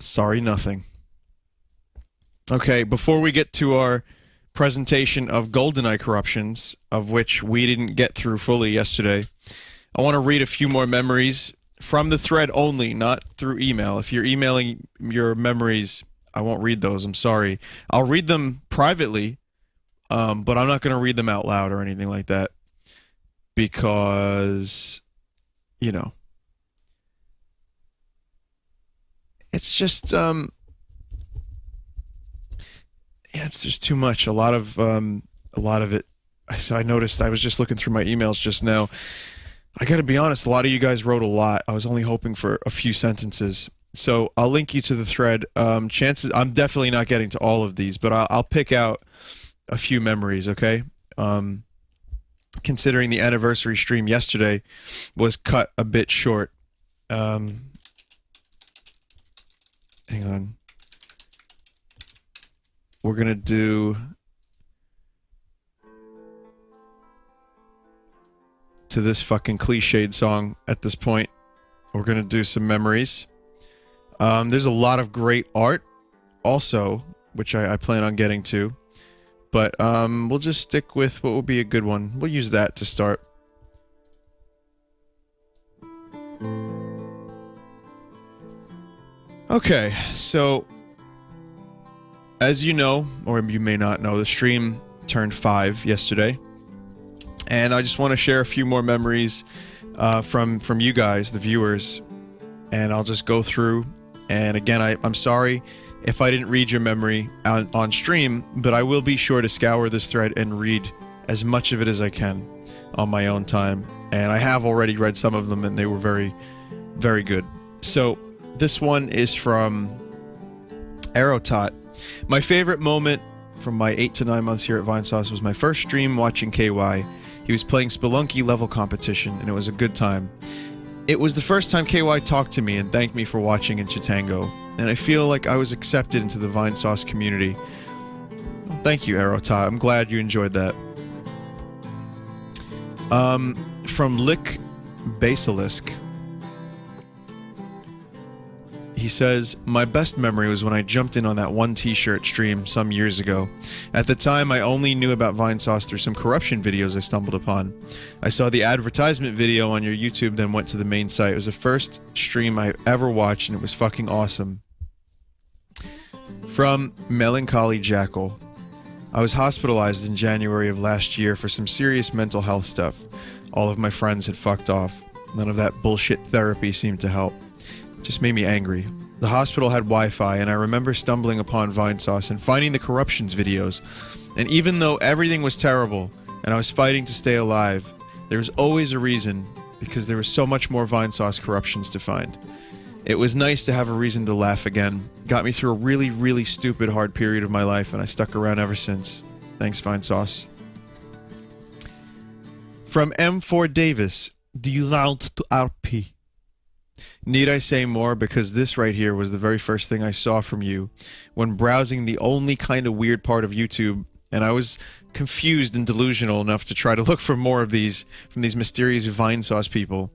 Sorry, nothing. Okay, before we get to our presentation of GoldenEye corruptions, of which we didn't get through fully yesterday, I want to read a few more memories from the thread only, not through email. If you're emailing your memories, I won't read those. I'm sorry. I'll read them privately, but I'm not going to read them out loud or anything like that because, you know, it's just, yeah, it's just too much. A lot of it. I noticed. I was just looking through my emails just now. I got to be honest. A lot of you guys wrote a lot. I was only hoping for a few sentences. So I'll link you to the thread. Chances I'm definitely not getting to all of these, but I'll pick out a few memories. Okay. Considering the anniversary stream yesterday was cut a bit short. Hang on. We're gonna do to this fucking cliched song at this point. We're gonna do some memories. There's a lot of great art also, which I plan on getting to. But we'll just stick with what will be a good one. We'll use that to start. Okay, so as you know, or you may not know, the stream turned 5 yesterday. And I just want to share a few more memories from you guys, the viewers. And I'll just go through. And again, I'm sorry if I didn't read your memory on stream, but I will be sure to scour this thread and read as much of it as I can on my own time. And I have already read some of them, and they were very, very good. So this one is from Aerotot. My favorite moment from my 8 to 9 months here at Vinesauce was my first stream watching KY. He was playing Spelunky level competition, and it was a good time. It was the first time KY talked to me and thanked me for watching in Chitango, and I feel like I was accepted into the Vinesauce community. Well, thank you, Aerotot. I'm glad you enjoyed that. From Lick Basilisk. He says, my best memory was when I jumped in on that one t-shirt stream some years ago. At the time, I only knew about Vinesauce through some corruption videos I stumbled upon. I saw the advertisement video on your YouTube, then went to the main site. It was the first stream I ever watched, and it was fucking awesome. From Melancholy Jackal. I was hospitalized in January of last year for some serious mental health stuff. All of my friends had fucked off. None of that bullshit therapy seemed to help. Just made me angry. The hospital had Wi-Fi, and I remember stumbling upon Vinesauce and finding the corruptions videos. And even though everything was terrible, and I was fighting to stay alive, there was always a reason, because there was so much more Vinesauce corruptions to find. It was nice to have a reason to laugh again. Got me through a really, really stupid, hard period of my life, and I stuck around ever since. Thanks, Vinesauce. From M4 Davis, do you want to RP? Need I say more? Because this right here was the very first thing I saw from you when browsing the only kind of weird part of YouTube, and I was confused and delusional enough to try to look for more of these from these mysterious Vinesauce people.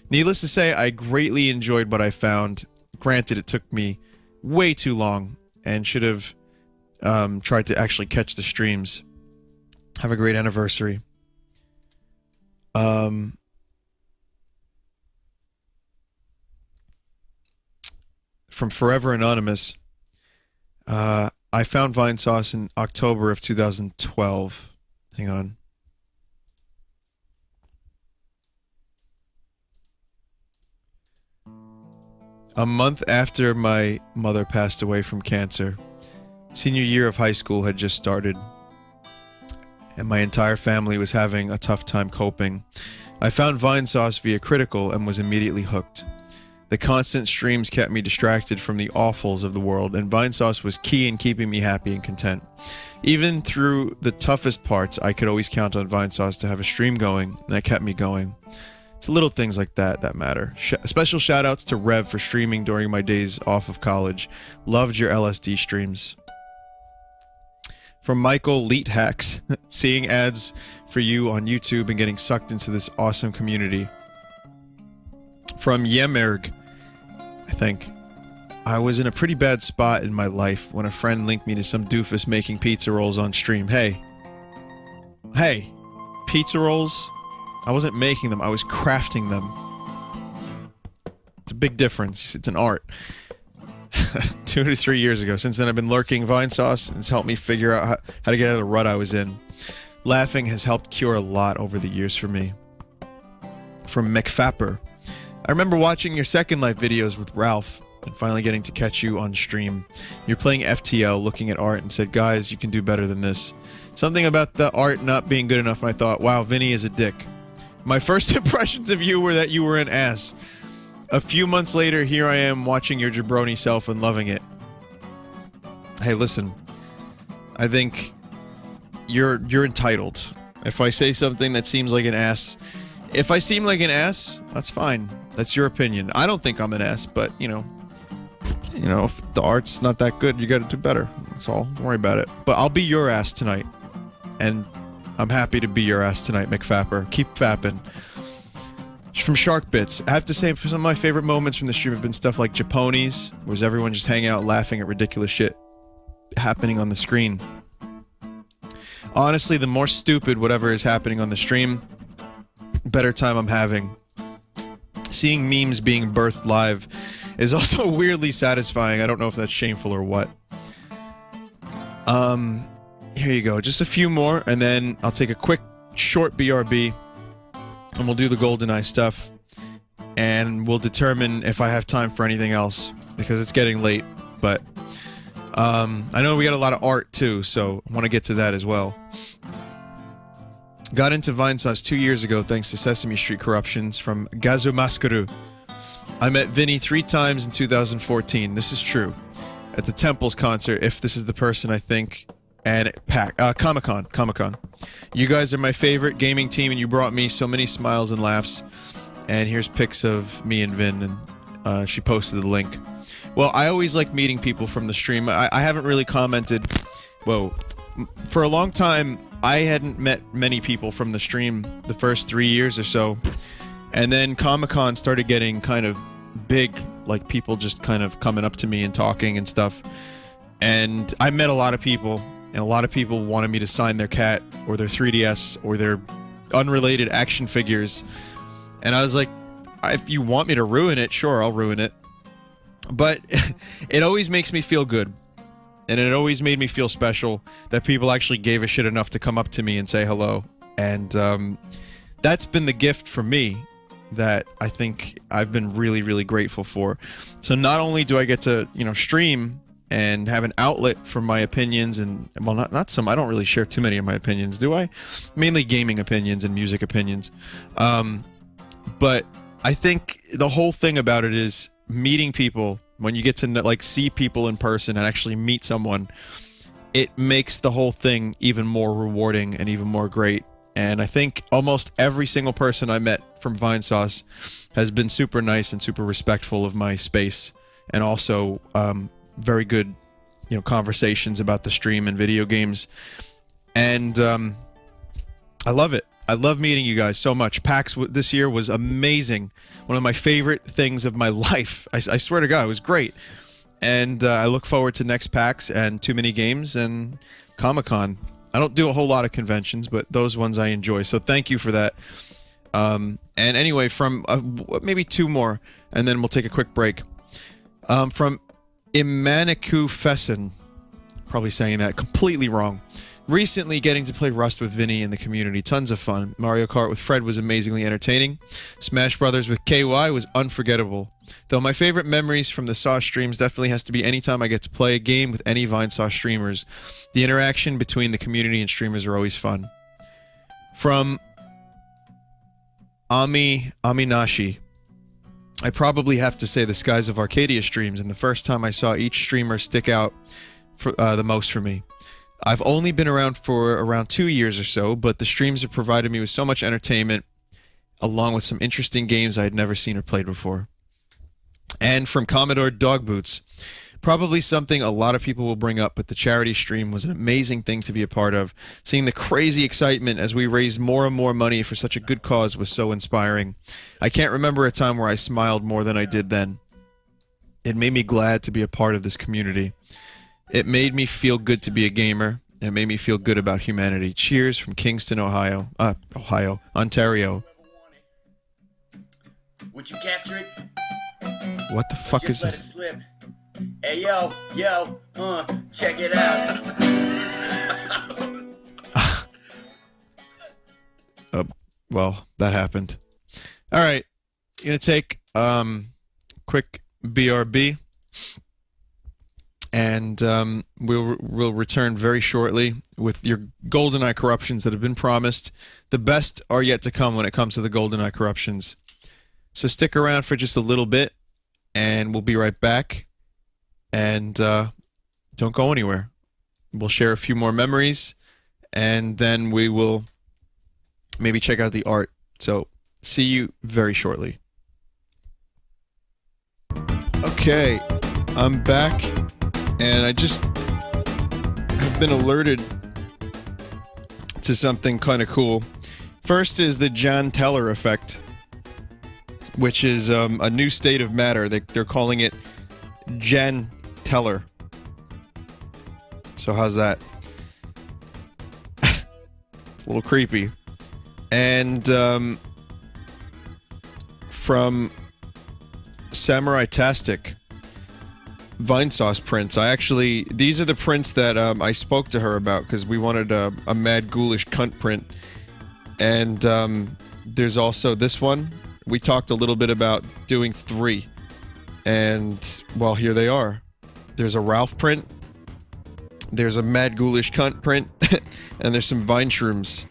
Needless to say, I greatly enjoyed what I found. Granted, it took me way too long and should have tried to actually catch the streams. Have a great anniversary. From Forever Anonymous, I found Vinesauce in October of 2012. Hang on. A month after my mother passed away from cancer, senior year of high school had just started, and my entire family was having a tough time coping. I found Vinesauce via Critical and was immediately hooked. The constant streams kept me distracted from the awfuls of the world, and Vinesauce was key in keeping me happy and content. Even through the toughest parts, I could always count on Vinesauce to have a stream going, and that kept me going. It's little things like that that matter. Special shoutouts to Rev for streaming during my days off of college. Loved your LSD streams. From Michael Leet Hacks, seeing ads for you on YouTube and getting sucked into this awesome community. From Yemerg, I think. I was in a pretty bad spot in my life when a friend linked me to some doofus making pizza rolls on stream. Hey, pizza rolls? I wasn't making them, I was crafting them. It's a big difference. It's an art. 2 to 3 years ago. Since then, I've been lurking Vinesauce, and it's helped me figure out how to get out of the rut I was in. Laughing has helped cure a lot over the years for me. From McFapper. I remember watching your Second Life videos with Ralph, and finally getting to catch you on stream. You're playing FTL, looking at art, and said, guys, you can do better than this. Something about the art not being good enough, and I thought, wow, Vinny is a dick. My first impressions of you were that you were an ass. A few months later, here I am watching your jabroni self and loving it. Hey, listen. I think you're entitled. If I say something that seems like an ass, if I seem like an ass, that's fine. That's your opinion. I don't think I'm an ass, but you know, if the art's not that good, you got to do better. That's all. Don't worry about it. But I'll be your ass tonight, and I'm happy to be your ass tonight, McFapper. Keep fapping. From Shark Bits, I have to say, for some of my favorite moments from the stream have been stuff like Japonies, where everyone just hanging out laughing at ridiculous shit happening on the screen. Honestly, the more stupid whatever is happening on the stream, better time I'm having. Seeing memes being birthed live is also weirdly satisfying. I don't know if that's shameful or what. Here you go. Just a few more, and then I'll take a quick, short BRB. And we'll do the GoldenEye stuff, and we'll determine if I have time for anything else, because it's getting late, but, I know we got a lot of art, too, so I want to get to that as well. Got into Vinesauce 2 years ago thanks to Sesame Street corruptions from Gazumaskuru. I met Vinny 3 times in 2014, this is true, at the Temples concert, if this is the person I think, and Comic-Con. You guys are my favorite gaming team, and you brought me so many smiles and laughs. And here's pics of me and Vin, and she posted the link. Well, I always like meeting people from the stream. I haven't really commented. Whoa. For a long time, I hadn't met many people from the stream the first 3 years or so. And then Comic-Con started getting kind of big, like people just kind of coming up to me and talking and stuff. And I met a lot of people. And a lot of people wanted me to sign their cat, or their 3DS, or their unrelated action figures. And I was like, if you want me to ruin it, sure, I'll ruin it. But it always makes me feel good. And it always made me feel special that people actually gave a shit enough to come up to me and say hello. And that's been the gift for me that I think I've been really, really grateful for. So not only do I get to, stream and have an outlet for my opinions, and, well, not some, I don't really share too many of my opinions, do I? Mainly gaming opinions and music opinions. But I think the whole thing about it is meeting people, when you get to, like, see people in person and actually meet someone, it makes the whole thing even more rewarding and even more great. And I think almost every single person I met from Vinesauce has been super nice and super respectful of my space, and also, very good, conversations about the stream and video games. And I love it. I love meeting you guys so much. PAX this year was amazing. One of my favorite things of my life. I swear to God, it was great. And I look forward to next PAX and Too Many Games and Comic-Con. I don't do a whole lot of conventions, but those ones I enjoy. So thank you for that. And anyway, from maybe 2 more, and then we'll take a quick break. From Imaniku Fesson, probably saying that completely wrong. Recently getting to play Rust with Vinny in the community, tons of fun. Mario Kart with Fred was amazingly entertaining. Smash Brothers with KY was unforgettable. Though my favorite memories from the Sauce streams definitely has to be anytime I get to play a game with any Vinesauce streamers. The interaction between the community and streamers are always fun. From Aminashi. I probably have to say the Skies of Arcadia streams, and the first time I saw each streamer stick out for the most for me. I've only been around for around 2 years or so, but the streams have provided me with so much entertainment, along with some interesting games I had never seen or played before. And from Commodore Dog Boots, probably something a lot of people will bring up, but the charity stream was an amazing thing to be a part of. Seeing the crazy excitement as we raised more and more money for such a good cause was so inspiring. I can't remember a time where I smiled more than I did then. It made me glad to be a part of this community. It made me feel good to be a gamer. And it made me feel good about humanity. Cheers from Kingston, Ontario. Would you capture it? What the fuck is Just let it this? slip. Hey yo, check it out. Well, that happened. All right, gonna take quick BRB, and we'll return very shortly with your GoldenEye corruptions that have been promised. The best are yet to come when it comes to the GoldenEye corruptions. So stick around for just a little bit, and we'll be right back. And don't go anywhere. We'll share a few more memories, and then we will maybe check out the art. So see you very shortly. Okay, I'm back, and I just have been alerted to something kind of cool. First is the John Teller effect, which is a new state of matter. They're calling it Jan Teller. So how's that? It's a little creepy. And from Samurai Tastic, Vinesauce prints. These are the prints that I spoke to her about because we wanted a mad ghoulish cunt print. And there's also this one. We talked a little bit about doing 3. And, well, here they are. There's a Ralph print. There's a mad ghoulish cunt print. And there's some Vine shrooms.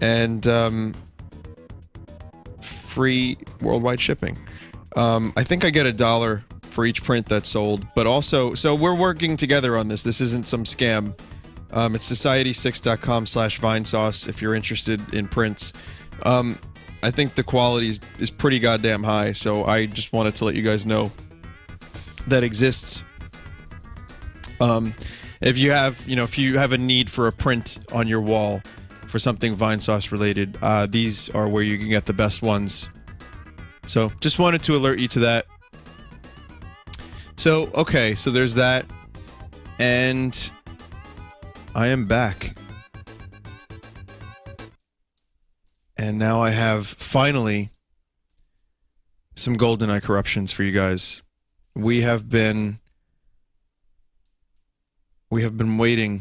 And free worldwide shipping. I think I get $1 for each print that's sold, but also, so we're working together on this. This isn't some scam. It's society6.com/Vinesauce if you're interested in prints. I think the quality is pretty goddamn high, so I just wanted to let you guys know that exists. If you have a need for a print on your wall for something Vinesauce related, these are where you can get the best ones. So just wanted to alert you to that. So, okay, so there's that. And I am back. And now I have, finally, some GoldenEye corruptions for you guys. We have been waiting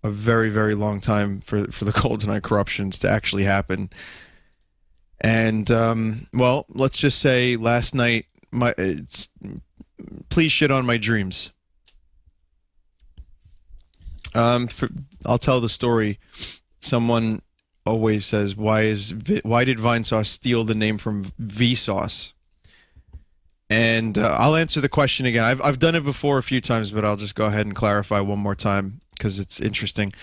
a very, very long time for the GoldenEye corruptions to actually happen. And, well, let's just say last night, please shit on my dreams. I'll tell the story. Someone always says, why did Vinesauce steal the name from Vsauce? And I'll answer the question again. I've done it before a few times, but I'll just go ahead and clarify one more time because it's interesting.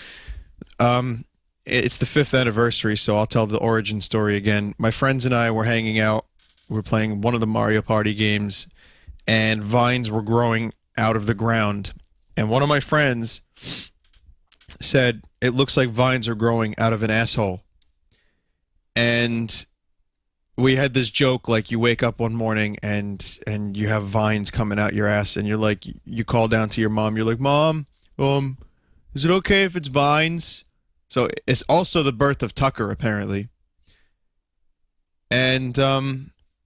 It's the 5th anniversary, so I'll tell the origin story again. My friends and I were hanging out. We were playing one of the Mario Party games, and vines were growing out of the ground. And one of my friends said, "It looks like vines are growing out of an asshole." And we had this joke, like you wake up one morning and you have vines coming out your ass, and you're like, you call down to your mom, you're like, "Mom, is it okay if it's vines?" So it's also the birth of Tucker, apparently. And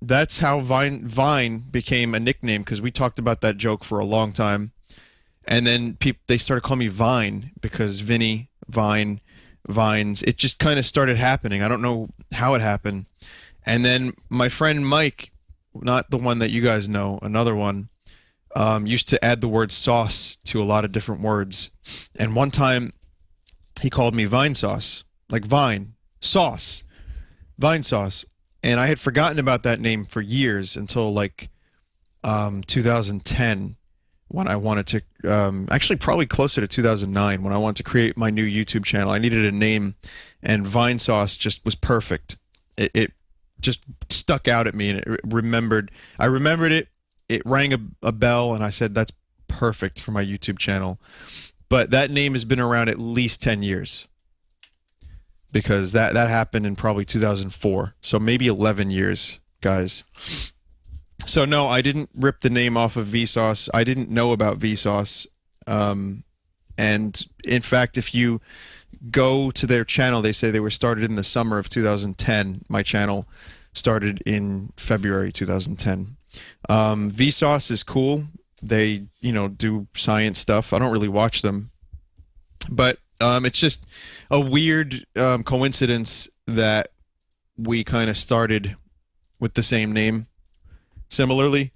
that's how Vine became a nickname, because we talked about that joke for a long time. And then they started calling me Vine because Vinny, Vine, Vines. It just kind of started happening. I don't know how it happened. And then my friend Mike, not the one that you guys know, another one, used to add the word sauce to a lot of different words. And one time he called me Vinesauce, like Vine, sauce, Vinesauce. And I had forgotten about that name for years until like 2010, when I wanted to, actually probably closer to 2009, when I wanted to create my new YouTube channel. I needed a name, and Vinesauce just was perfect. It just stuck out at me, and I remembered it. It rang a bell, and I said, that's perfect for my YouTube channel. But that name has been around at least 10 years. Because that happened in probably 2004. So maybe 11 years, guys. So no, I didn't rip the name off of Vsauce. I didn't know about Vsauce. And in fact, if you go to their channel, they say they were started in the summer of 2010. My channel started in February 2010. Vsauce is cool. They, do science stuff. I don't really watch them, but it's just a weird coincidence that we kind of started with the same name similarly.